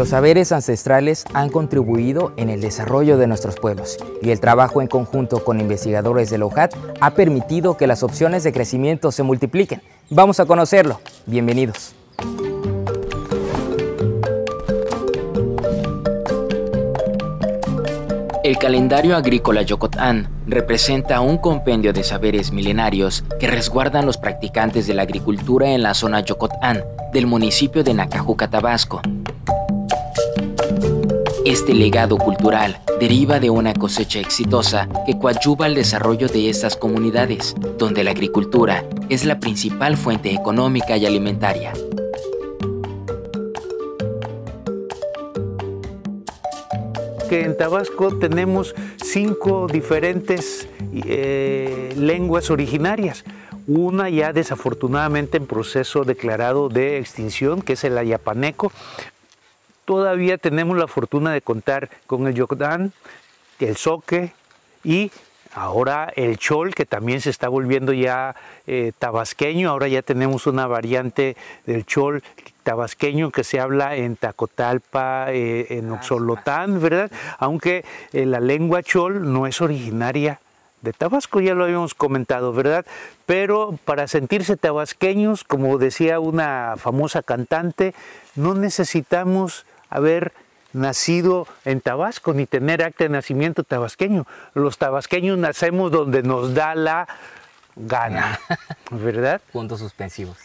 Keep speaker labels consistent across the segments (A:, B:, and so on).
A: Los saberes ancestrales han contribuido en el desarrollo de nuestros pueblos y el trabajo en conjunto con investigadores de la UJAT ha permitido que las opciones de crecimiento se multipliquen. Vamos a conocerlo. Bienvenidos. El calendario agrícola Yocotán representa un compendio de saberes milenarios que resguardan los practicantes de la agricultura en la zona Yocotán del municipio de Nacajuca, Tabasco. Este legado cultural deriva de una cosecha exitosa que coadyuva al desarrollo de estas comunidades, donde la agricultura es la principal fuente económica y alimentaria.
B: Que en Tabasco tenemos 5 diferentes lenguas originarias. Una ya desafortunadamente en proceso declarado de extinción, que es el ayapaneco. Todavía tenemos la fortuna de contar con el yocotán, el zoque y ahora el chol, que también se está volviendo ya tabasqueño. Ahora ya tenemos una variante del chol tabasqueño que se habla en Tacotalpa, en Oxolotán, ¿verdad? Aunque la lengua chol no es originaria de Tabasco, ya lo habíamos comentado, ¿verdad? Pero para sentirse tabasqueños, como decía una famosa cantante, no necesitamos haber nacido en Tabasco ni tener acta de nacimiento tabasqueño. Los tabasqueños nacemos donde nos da la gana, ¿verdad?
A: Puntos suspensivos.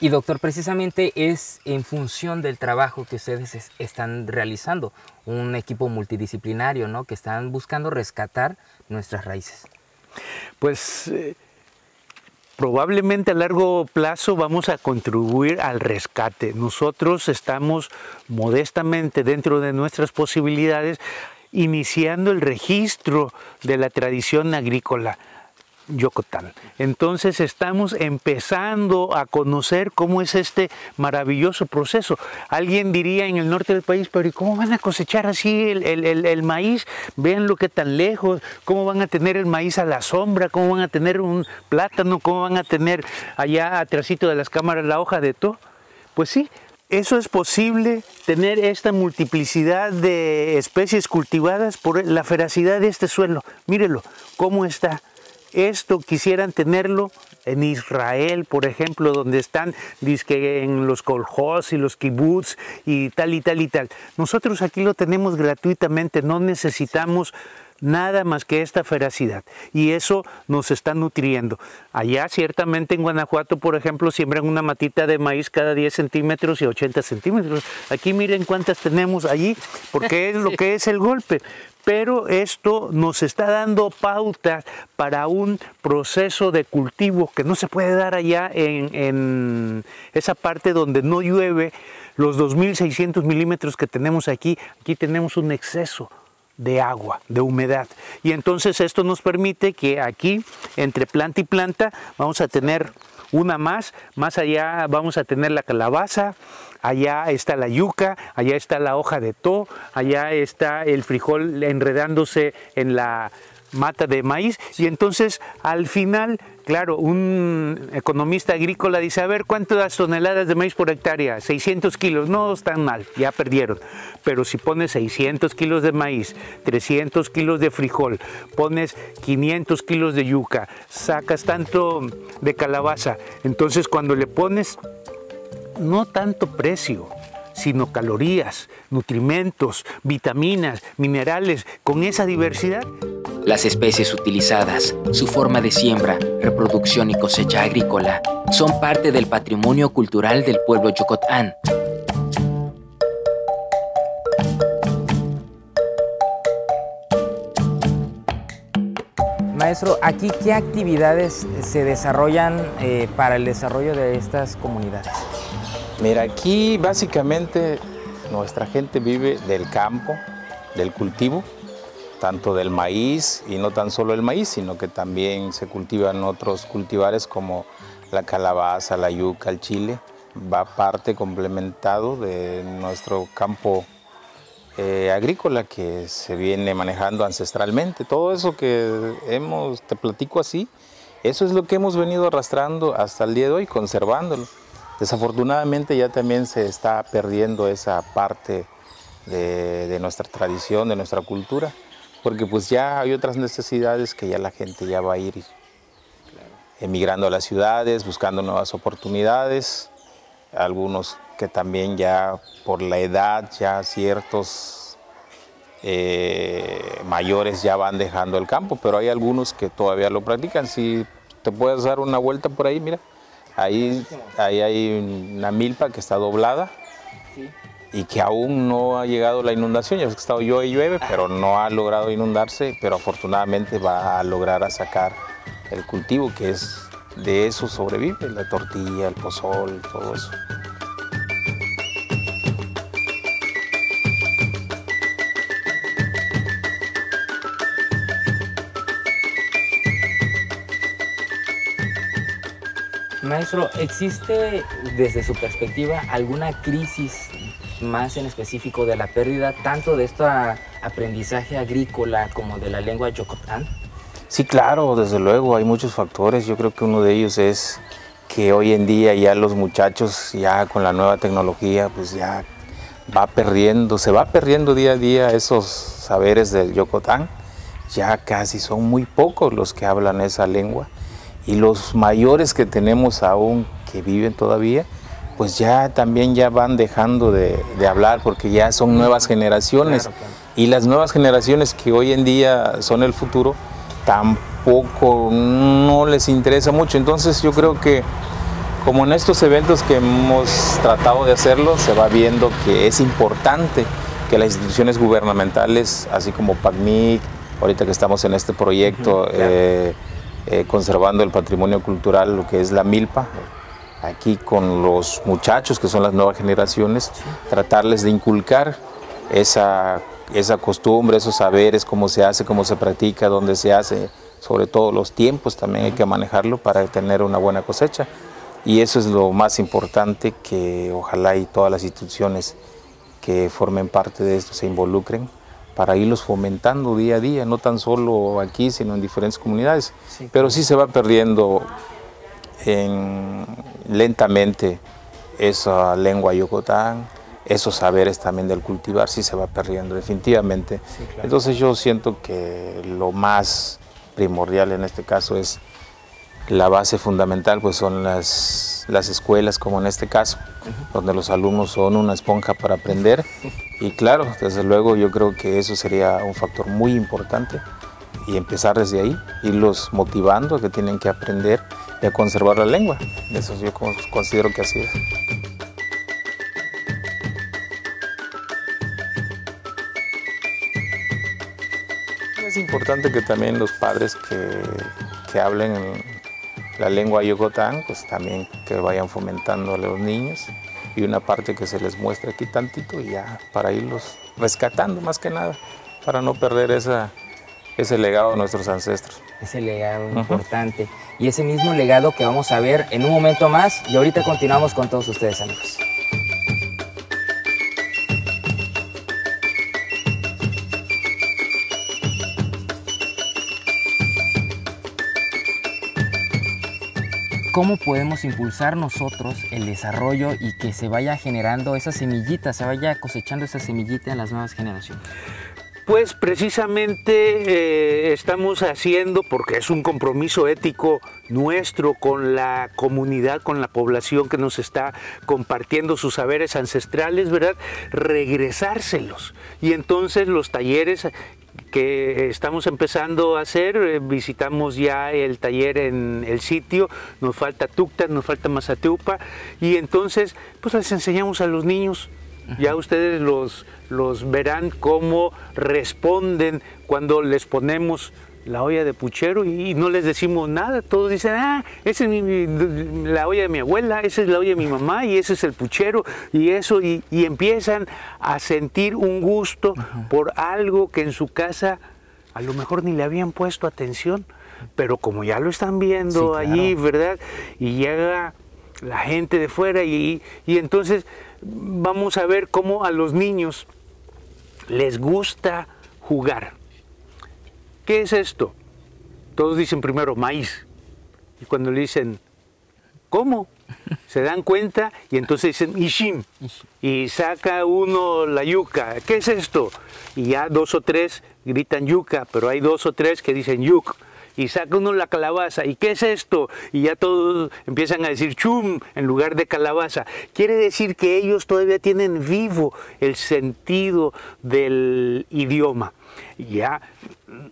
A: Y doctor, precisamente es en función del trabajo que ustedes están realizando, un equipo multidisciplinario, ¿no? Que están buscando rescatar nuestras raíces.
B: Pues probablemente a largo plazo vamos a contribuir al rescate. Nosotros estamos modestamente dentro de nuestras posibilidades iniciando el registro de la tradición agrícola Yocotán. Entonces estamos empezando a conocer cómo es este maravilloso proceso. Alguien diría en el norte del país, pero ¿y cómo van a cosechar así el maíz? Vean lo que tan lejos, cómo van a tener el maíz a la sombra, cómo van a tener un plátano, cómo van a tener allá atrásito de las cámaras la hoja de to. Pues sí, eso es posible, tener esta multiplicidad de especies cultivadas por la feracidad de este suelo. Mírenlo, cómo está. Esto quisieran tenerlo en Israel, por ejemplo, donde están dizque en los kolhos y los kibbutz y tal y tal y tal. Nosotros aquí lo tenemos gratuitamente, no necesitamos nada más que esta feracidad y eso nos está nutriendo. Allá ciertamente en Guanajuato, por ejemplo, siembran una matita de maíz cada 10 centímetros y 80 centímetros. Aquí miren cuántas tenemos allí, porque es lo que es el golpe. Pero esto nos está dando pautas para un proceso de cultivo que no se puede dar allá en esa parte donde no llueve. Los 2.600 milímetros que tenemos aquí tenemos un exceso de agua, de humedad. Y entonces esto nos permite que aquí, entre planta y planta, vamos a tener una más allá vamos a tener la calabaza, allá está la yuca, allá está la hoja de to, allá está el frijol enredándose en la mata de maíz y entonces al final, claro, un economista agrícola dice, a ver, ¿cuántas toneladas de maíz por hectárea? 600 kilos, no están mal, ya perdieron. Pero si pones 600 kilos de maíz, 300 kilos de frijol, pones 500 kilos de yuca, sacas tanto de calabaza, entonces cuando le pones no tanto precio, sino calorías, nutrimentos, vitaminas, minerales, con esa diversidad.
A: Las especies utilizadas, su forma de siembra, reproducción y cosecha agrícola son parte del patrimonio cultural del pueblo Yocotán. Maestro, ¿aquí qué actividades se desarrollan para el desarrollo de estas comunidades?
C: Mira, aquí básicamente nuestra gente vive del campo, del cultivo, tanto del maíz y no tan solo el maíz, sino que también se cultivan otros cultivares como la calabaza, la yuca, el chile. Va parte complementado de nuestro campo agrícola que se viene manejando ancestralmente. Todo eso que te platico así, eso es lo que hemos venido arrastrando hasta el día de hoy, conservándolo. Desafortunadamente ya también se está perdiendo esa parte de nuestra tradición, de nuestra cultura, porque pues ya hay otras necesidades que ya la gente ya va a ir emigrando a las ciudades, buscando nuevas oportunidades, algunos que también ya por la edad, ya ciertos mayores ya van dejando el campo, pero hay algunos que todavía lo practican. Si te puedes dar una vuelta por ahí, mira, ahí hay una milpa que está doblada y que aún no ha llegado la inundación. Ya ves que está y llueve, pero no ha logrado inundarse, pero afortunadamente va a lograr sacar el cultivo, que es de eso sobrevive, la tortilla, el pozol, todo eso.
A: Maestro, ¿existe desde su perspectiva alguna crisis más en específico de la pérdida tanto de este aprendizaje agrícola como de la lengua yocotán?
C: Sí, claro, desde luego, hay muchos factores. Yo creo que uno de ellos es que hoy en día ya los muchachos, ya con la nueva tecnología, pues ya se va perdiendo día a día esos saberes del yocotán. Ya casi son muy pocos los que hablan esa lengua. Y los mayores que tenemos aún, que viven todavía, pues ya también ya van dejando de hablar, porque ya son nuevas generaciones. Claro. Y las nuevas generaciones que hoy en día son el futuro, tampoco no les interesa mucho. Entonces yo creo que como en estos eventos que hemos tratado de hacerlo, se va viendo que es importante que las instituciones gubernamentales, así como PACMIC, ahorita que estamos en este proyecto, conservando el patrimonio cultural, lo que es la milpa, aquí con los muchachos que son las nuevas generaciones, tratarles de inculcar esa costumbre, esos saberes, cómo se hace, cómo se practica, dónde se hace, sobre todo los tiempos también hay que manejarlo para tener una buena cosecha. Y eso es lo más importante, que ojalá y todas las instituciones que formen parte de esto se involucren para irlos fomentando día a día, no tan solo aquí, sino en diferentes comunidades. Sí, pero sí se va perdiendo lentamente esa lengua yocotán, esos saberes también del cultivar, sí se va perdiendo definitivamente. Sí, claro. Entonces yo siento que lo más primordial en este caso es la base fundamental, pues son las escuelas, como en este caso, donde los alumnos son una esponja para aprender. Y claro, desde luego yo creo que eso sería un factor muy importante, y empezar desde ahí, irlos motivando a que tienen que aprender y a conservar la lengua. Eso yo considero que así es. Es importante que también los padres que hablen la lengua yocotán, pues también que vayan fomentando a los niños, y una parte que se les muestre aquí tantito, y ya para irlos rescatando más que nada, para no perder ese legado de nuestros ancestros.
A: Ese legado importante, y ese mismo legado que vamos a ver en un momento más, y ahorita continuamos con todos ustedes, amigos. ¿Cómo podemos impulsar nosotros el desarrollo y que se vaya generando esa semillita, se vaya cosechando esa semillita en las nuevas generaciones?
B: Pues precisamente estamos haciendo, porque es un compromiso ético nuestro con la comunidad, con la población que nos está compartiendo sus saberes ancestrales, ¿verdad? Regresárselos. Y entonces los talleres que estamos empezando a hacer, visitamos ya el taller en el sitio, nos falta Tuctan, nos falta Mazatiupa, y entonces pues les enseñamos a los niños. Ya ustedes los verán cómo responden cuando les ponemos la olla de puchero y no les decimos nada. Todos dicen, esa es la olla de mi abuela, esa es la olla de mi mamá, y ese es el puchero, y eso, y empiezan a sentir un gusto por algo que en su casa a lo mejor ni le habían puesto atención, pero como ya lo están viendo allí, ¿verdad? Y llega la gente de fuera, y entonces vamos a ver cómo a los niños les gusta jugar. ¿Qué es esto? Todos dicen primero maíz, y cuando le dicen, ¿cómo? Se dan cuenta y entonces dicen Ishim, y saca uno la yuca. ¿Qué es esto? Y ya 2 o 3 gritan yuca, pero hay 2 o 3 que dicen yuk. Y saca uno la calabaza. ¿Y qué es esto? Y ya todos empiezan a decir chum en lugar de calabaza. Quiere decir que ellos todavía tienen vivo el sentido del idioma. Ya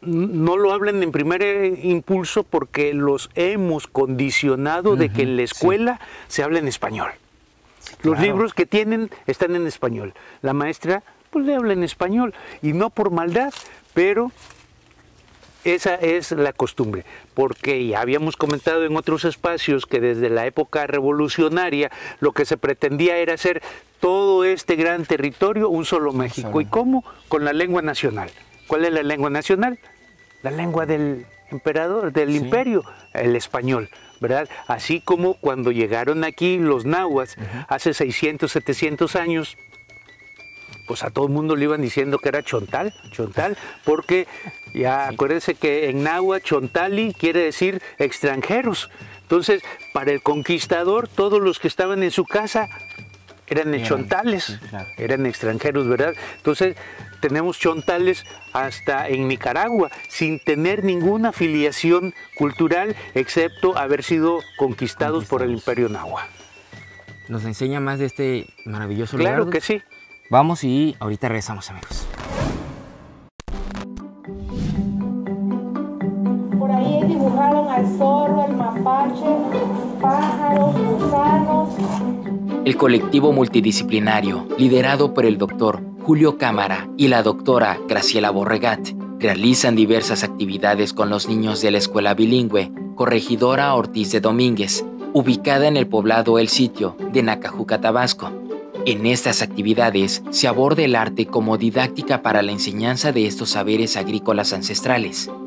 B: no lo hablan en primer impulso porque los hemos condicionado de que en la escuela se habla en español. Sí, claro. Los libros que tienen están en español. La maestra pues le habla en español y no por maldad, pero esa es la costumbre, porque ya habíamos comentado en otros espacios que desde la época revolucionaria lo que se pretendía era hacer todo este gran territorio un solo México. ¿Y cómo? Con la lengua nacional. ¿Cuál es la lengua nacional? La lengua del emperador, del imperio, el español, ¿verdad? Así como cuando llegaron aquí los nahuas hace 600, 700 años, pues a todo el mundo le iban diciendo que era chontal, porque ya acuérdense que en náhuatl chontali quiere decir extranjeros. Entonces, para el conquistador, todos los que estaban en su casa eran chontales, sí, claro. Eran extranjeros, ¿verdad? Entonces, tenemos chontales hasta en Nicaragua, sin tener ninguna afiliación cultural, excepto haber sido conquistados por el Imperio Nahua.
A: ¿Nos enseña más de este maravilloso lugar?
B: Claro que sí.
A: Vamos y ahorita regresamos, amigos.
D: Por ahí dibujaron al zorro, el mapache, pájaros, gusanos.
A: El colectivo multidisciplinario, liderado por el doctor Julio Cámara y la doctora Graciela Borregat, realizan diversas actividades con los niños de la escuela bilingüe Corregidora Ortiz de Domínguez, ubicada en el poblado El Sitio de Nacajuca, Tabasco. En estas actividades se aborda el arte como didáctica para la enseñanza de estos saberes agrícolas ancestrales.
D: Aquí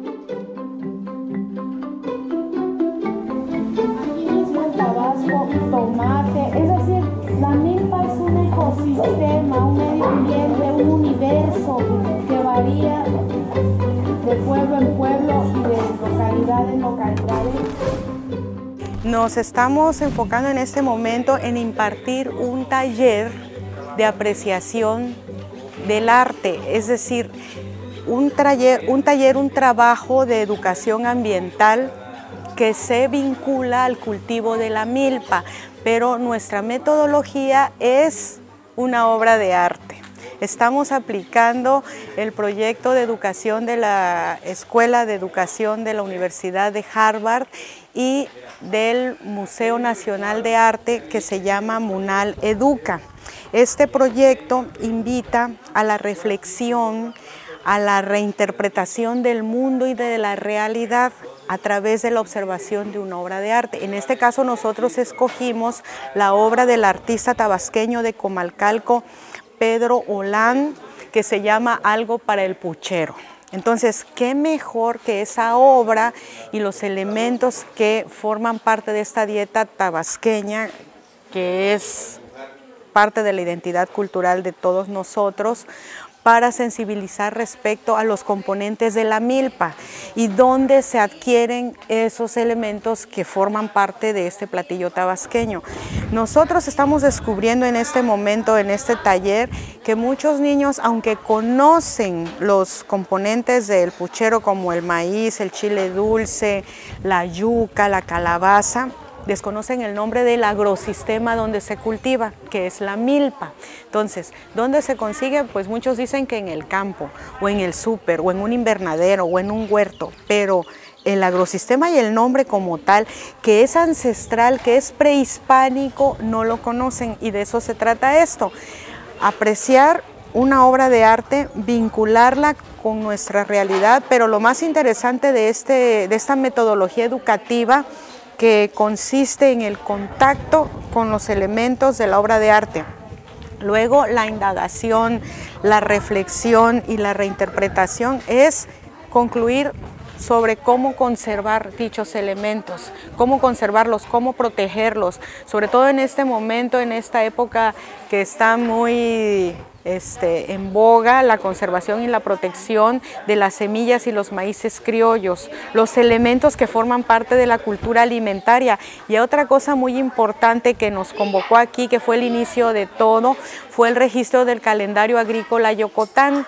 D: mismo en Tabasco, tomate, es decir, la milpa es un ecosistema, un medio ambiente, un universo que varía de pueblo en pueblo y de localidad en localidad. Nos estamos enfocando en este momento en impartir un taller de apreciación del arte, es decir, un trabajo de educación ambiental que se vincula al cultivo de la milpa, pero nuestra metodología es una obra de arte. Estamos aplicando el proyecto de educación de la Escuela de Educación de la Universidad de Harvard y del Museo Nacional de Arte que se llama MUNAL Educa. Este proyecto invita a la reflexión, a la reinterpretación del mundo y de la realidad a través de la observación de una obra de arte. En este caso nosotros escogimos la obra del artista tabasqueño de Comalcalco, Pedro Olán, que se llama Algo para el Puchero. Entonces, qué mejor que esa obra y los elementos que forman parte de esta dieta tabasqueña, que es parte de la identidad cultural de todos nosotros, para sensibilizar respecto a los componentes de la milpa y dónde se adquieren esos elementos que forman parte de este platillo tabasqueño. Nosotros estamos descubriendo en este momento, en este taller, que muchos niños, aunque conocen los componentes del puchero como el maíz, el chile dulce, la yuca, la calabaza, desconocen el nombre del agrosistema donde se cultiva, que es la milpa. Entonces, ¿dónde se consigue? Pues muchos dicen que en el campo, o en el súper, o en un invernadero, o en un huerto, pero el agrosistema y el nombre como tal, que es ancestral, que es prehispánico, no lo conocen, y de eso se trata esto. Apreciar una obra de arte, vincularla con nuestra realidad, pero lo más interesante de esta metodología educativa, que consiste en el contacto con los elementos de la obra de arte. Luego la indagación, la reflexión y la reinterpretación es concluir sobre cómo conservar dichos elementos, cómo conservarlos, cómo protegerlos, sobre todo en este momento, en esta época que está muy
E: en boga la conservación y la protección de las semillas y los maíces criollos, los elementos que forman parte de la cultura alimentaria. Y otra cosa muy importante que nos convocó aquí, que fue el inicio de todo, fue el registro del calendario agrícola Yocotán.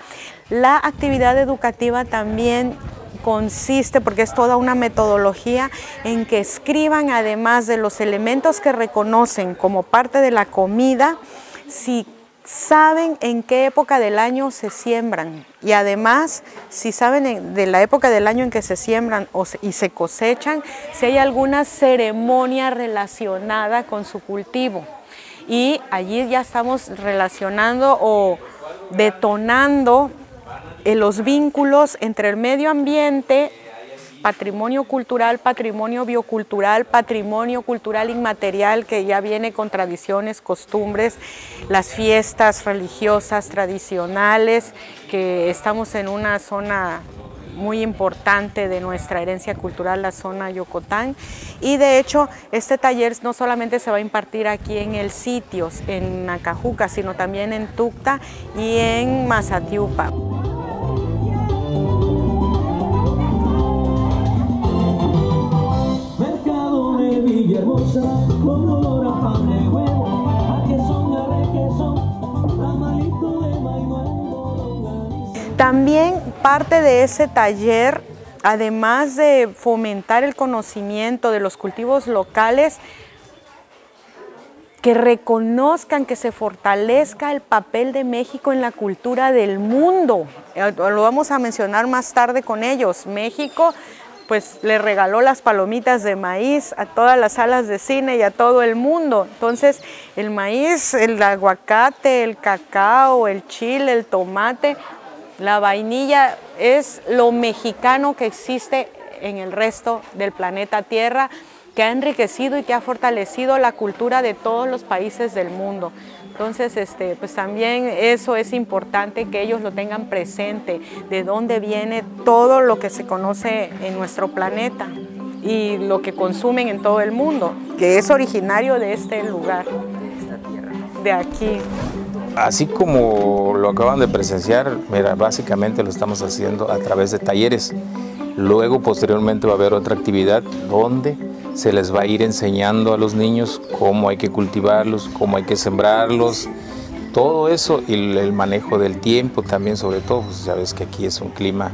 E: La actividad educativa también consiste, porque es toda una metodología, en que escriban, además de los elementos que reconocen como parte de la comida, si saben en qué época del año se siembran, y además si saben de la época del año en que se siembran y se cosechan, si hay alguna ceremonia relacionada con su cultivo. Y allí ya estamos relacionando o detonando los vínculos entre el medio ambiente, patrimonio cultural, patrimonio biocultural, patrimonio cultural inmaterial, que ya viene con tradiciones, costumbres, las fiestas religiosas tradicionales, que estamos en una zona muy importante de nuestra herencia cultural, la zona Yocotán. Y de hecho, este taller no solamente se va a impartir aquí en el sitio, en Nacajuca, sino también en Tucta y en Mazatiupa.
F: Villahermosa, con olor a pan de huevo, a quesón, a requesón, tamalito de maíz.
E: También parte de ese taller, además de fomentar el conocimiento de los cultivos locales, que reconozcan, que se fortalezca el papel de México en la cultura del mundo. Lo vamos a mencionar más tarde con ellos. México pues le regaló las palomitas de maíz a todas las salas de cine y a todo el mundo. Entonces el maíz, el aguacate, el cacao, el chile, el tomate, la vainilla es lo mexicano que existe en el resto del planeta Tierra, que ha enriquecido y que ha fortalecido la cultura de todos los países del mundo. Entonces, pues también eso es importante que ellos lo tengan presente, de dónde viene todo lo que se conoce en nuestro planeta y lo que consumen en todo el mundo, que es originario de este lugar, de aquí.
C: Así como lo acaban de presenciar, mira, básicamente lo estamos haciendo a través de talleres. Luego, posteriormente, va a haber otra actividad donde se les va a ir enseñando a los niños cómo hay que cultivarlos, cómo hay que sembrarlos, todo eso, y el manejo del tiempo también, sobre todo, pues ya ves que aquí es un clima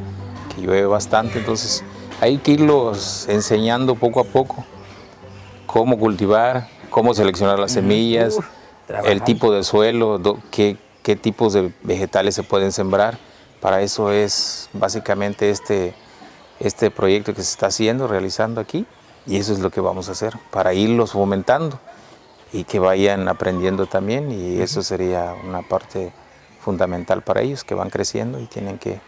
C: que llueve bastante, entonces hay que irlos enseñando poco a poco cómo cultivar, cómo seleccionar las semillas, el tipo de suelo, qué tipos de vegetales se pueden sembrar. Para eso es básicamente este proyecto que se está realizando aquí. Y eso es lo que vamos a hacer, para irlos fomentando y que vayan aprendiendo también, y eso sería una parte fundamental para ellos, que van creciendo y tienen que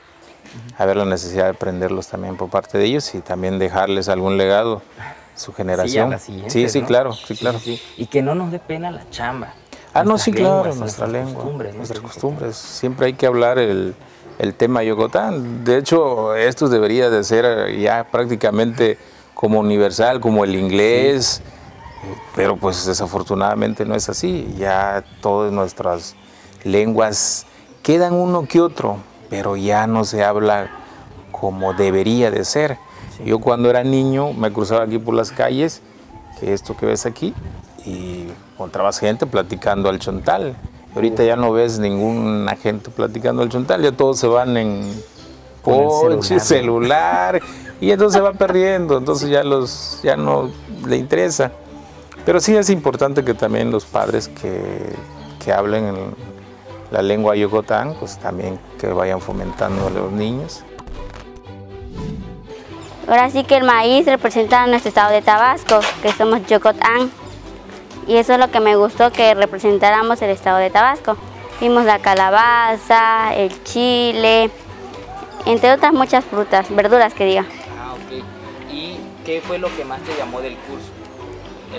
C: haber la necesidad de aprenderlos también por parte de ellos y también dejarles algún legado a su generación.
A: Sí, a la siguiente,
C: sí,
A: ¿no?
C: claro, sí, claro.
A: Sí. Y que no nos dé pena la chamba.
C: Ah, no, sí, claro,
A: lenguas,
C: nuestra lengua,
A: costumbres,
C: nuestras costumbres. Siempre hay que hablar el tema Yocotán. De hecho, esto debería de ser ya prácticamente como universal, como el inglés, pero pues desafortunadamente no es así. Ya todas nuestras lenguas quedan uno que otro, pero ya no se habla como debería de ser. Sí. Yo cuando era niño me cruzaba aquí por las calles, que esto que ves aquí, y encontrabas gente platicando al chontal. Ahorita ya no ves ninguna gente platicando al chontal, ya todos se van en coche, celular, y entonces se va perdiendo, entonces ya no le interesa. Pero sí es importante que también los padres que hablen en la lengua Yocotán, pues también que vayan fomentando a los niños.
G: Ahora sí que el maíz representa a nuestro estado de Tabasco, que somos Yocotán. Y eso es lo que me gustó, que representáramos el estado de Tabasco. Vimos la calabaza, el chile, entre otras muchas frutas, verduras que diga.
A: Ah, ok. ¿Y qué fue lo que más te llamó del curso?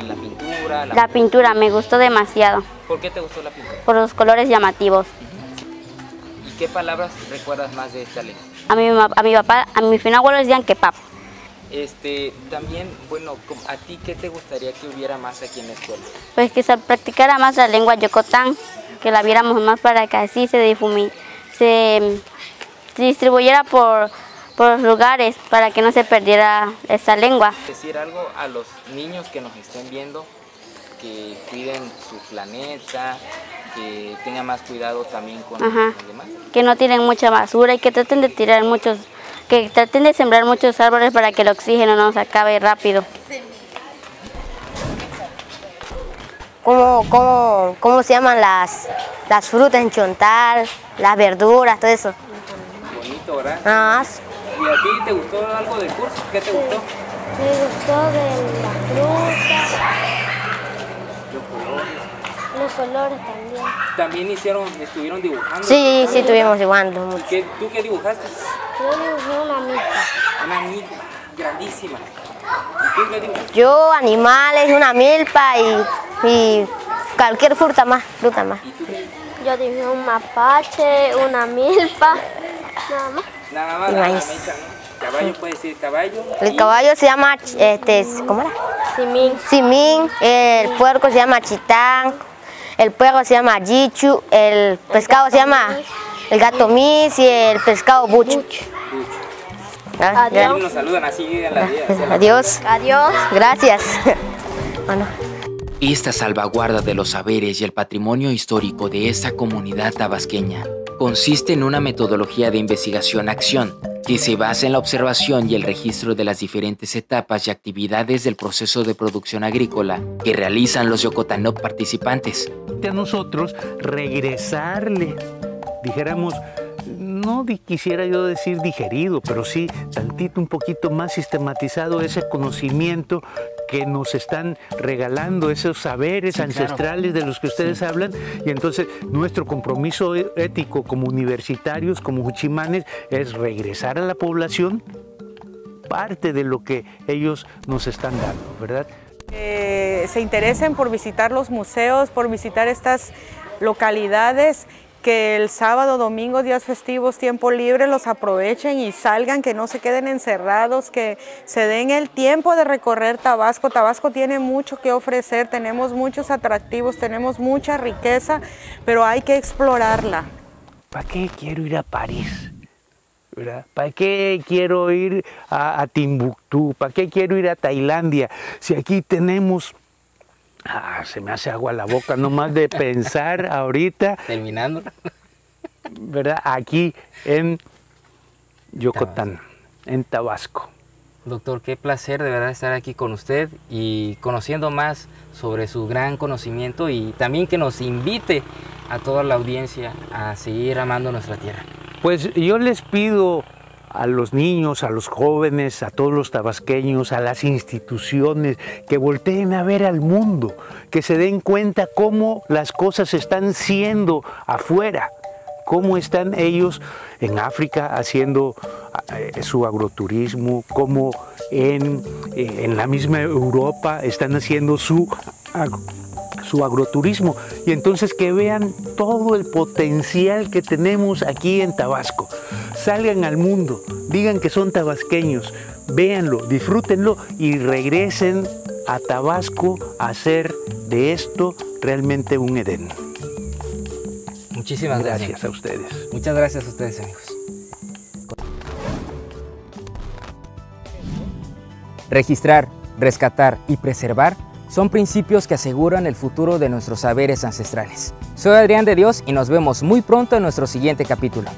A: ¿La pintura?
G: La pintura me gustó demasiado.
A: ¿Por qué te gustó la pintura?
G: Por los colores llamativos.
A: ¿Y qué palabras recuerdas más de esta lengua?
G: A mi papá, a mi abuelo decían que pap.
A: También, bueno, ¿a ti qué te gustaría que hubiera más aquí en la escuela?
G: Pues que se practicara más la lengua Yocotán, que la viéramos más para que así se distribuyera por los lugares, para que no se perdiera esta lengua.
A: Decir algo a los niños que nos estén viendo, que cuiden su planeta, que tengan más cuidado también con los demás.
G: Que no tiren mucha basura y que traten de sembrar muchos árboles para que el oxígeno no se acabe rápido.
H: ¿Cómo se llaman las frutas en Chontal, las verduras, todo eso?
A: Bonito, ¿verdad?
H: Ah.
A: ¿Y a ti te gustó algo del curso? ¿Qué te gustó?
I: Me gustó de la fruta, los colores también.
A: ¿También estuvieron dibujando?
H: Sí, estuvimos dibujando.
A: ¿Tú qué dibujaste?
I: Yo dibujé una milpa.
A: Una milpa grandísima. ¿Y tú qué dibujaste?
H: Yo animales, una milpa y cualquier fruta más.
A: ¿Y tú qué?
I: Yo dibujé un mapache, una milpa, nada más.
A: Nada más,
H: Y
A: la
H: maíz.
A: mecha, ¿no? Caballo, puede decir caballo.
H: El caballo se llama, ¿cómo era?
I: Simín.
H: Simín, el puerco se llama chitán, el perro se llama yichu, el pescado se llama el gato mis y el pescado bucho.
I: Adiós.
A: Nos saludan así en la vida.
H: Adiós.
I: Adiós.
H: Gracias. Bueno.
A: Esta salvaguarda de los saberes y el patrimonio histórico de esta comunidad tabasqueña consiste en una metodología de investigación-acción que se basa en la observación y el registro de las diferentes etapas y actividades del proceso de producción agrícola que realizan los yocotanop participantes.
B: A nosotros regresarle, dijéramos, no quisiera yo decir digerido, pero sí tantito, un poquito más sistematizado ese conocimiento que nos están regalando, esos saberes ancestrales de los que ustedes hablan, y entonces nuestro compromiso ético como universitarios, como juchimanes, es regresar a la población parte de lo que ellos nos están dando, ¿verdad?
E: Se interesen por visitar los museos, por visitar estas localidades, que el sábado, domingo, días festivos, tiempo libre, los aprovechen y salgan, que no se queden encerrados, que se den el tiempo de recorrer Tabasco. Tabasco tiene mucho que ofrecer, tenemos muchos atractivos, tenemos mucha riqueza, pero hay que explorarla.
B: ¿Para qué quiero ir a París? ¿Verdad? ¿Para qué quiero ir a Timbuktu? ¿Para qué quiero ir a Tailandia? Si aquí tenemos... se me hace agua la boca nomás de pensar ahorita.
A: Terminando.
B: ¿Verdad? Aquí en Yocotán, en Tabasco.
A: Doctor, qué placer de verdad estar aquí con usted y conociendo más sobre su gran conocimiento, y también que nos invite a toda la audiencia a seguir amando nuestra tierra.
B: Pues yo les pido a los niños, a los jóvenes, a todos los tabasqueños, a las instituciones, que volteen a ver al mundo, que se den cuenta cómo las cosas están siendo afuera, cómo están ellos en África haciendo su agroturismo, cómo en la misma Europa están haciendo su agroturismo, y entonces que vean todo el potencial que tenemos aquí en Tabasco. Salgan al mundo, digan que son tabasqueños, véanlo, disfrútenlo y regresen a Tabasco a hacer de esto realmente un Edén.
A: Muchísimas gracias.
B: Gracias a ustedes.
A: Muchas gracias a ustedes, amigos. Registrar, rescatar y preservar son principios que aseguran el futuro de nuestros saberes ancestrales. Soy Adrián de Dios y nos vemos muy pronto en nuestro siguiente capítulo.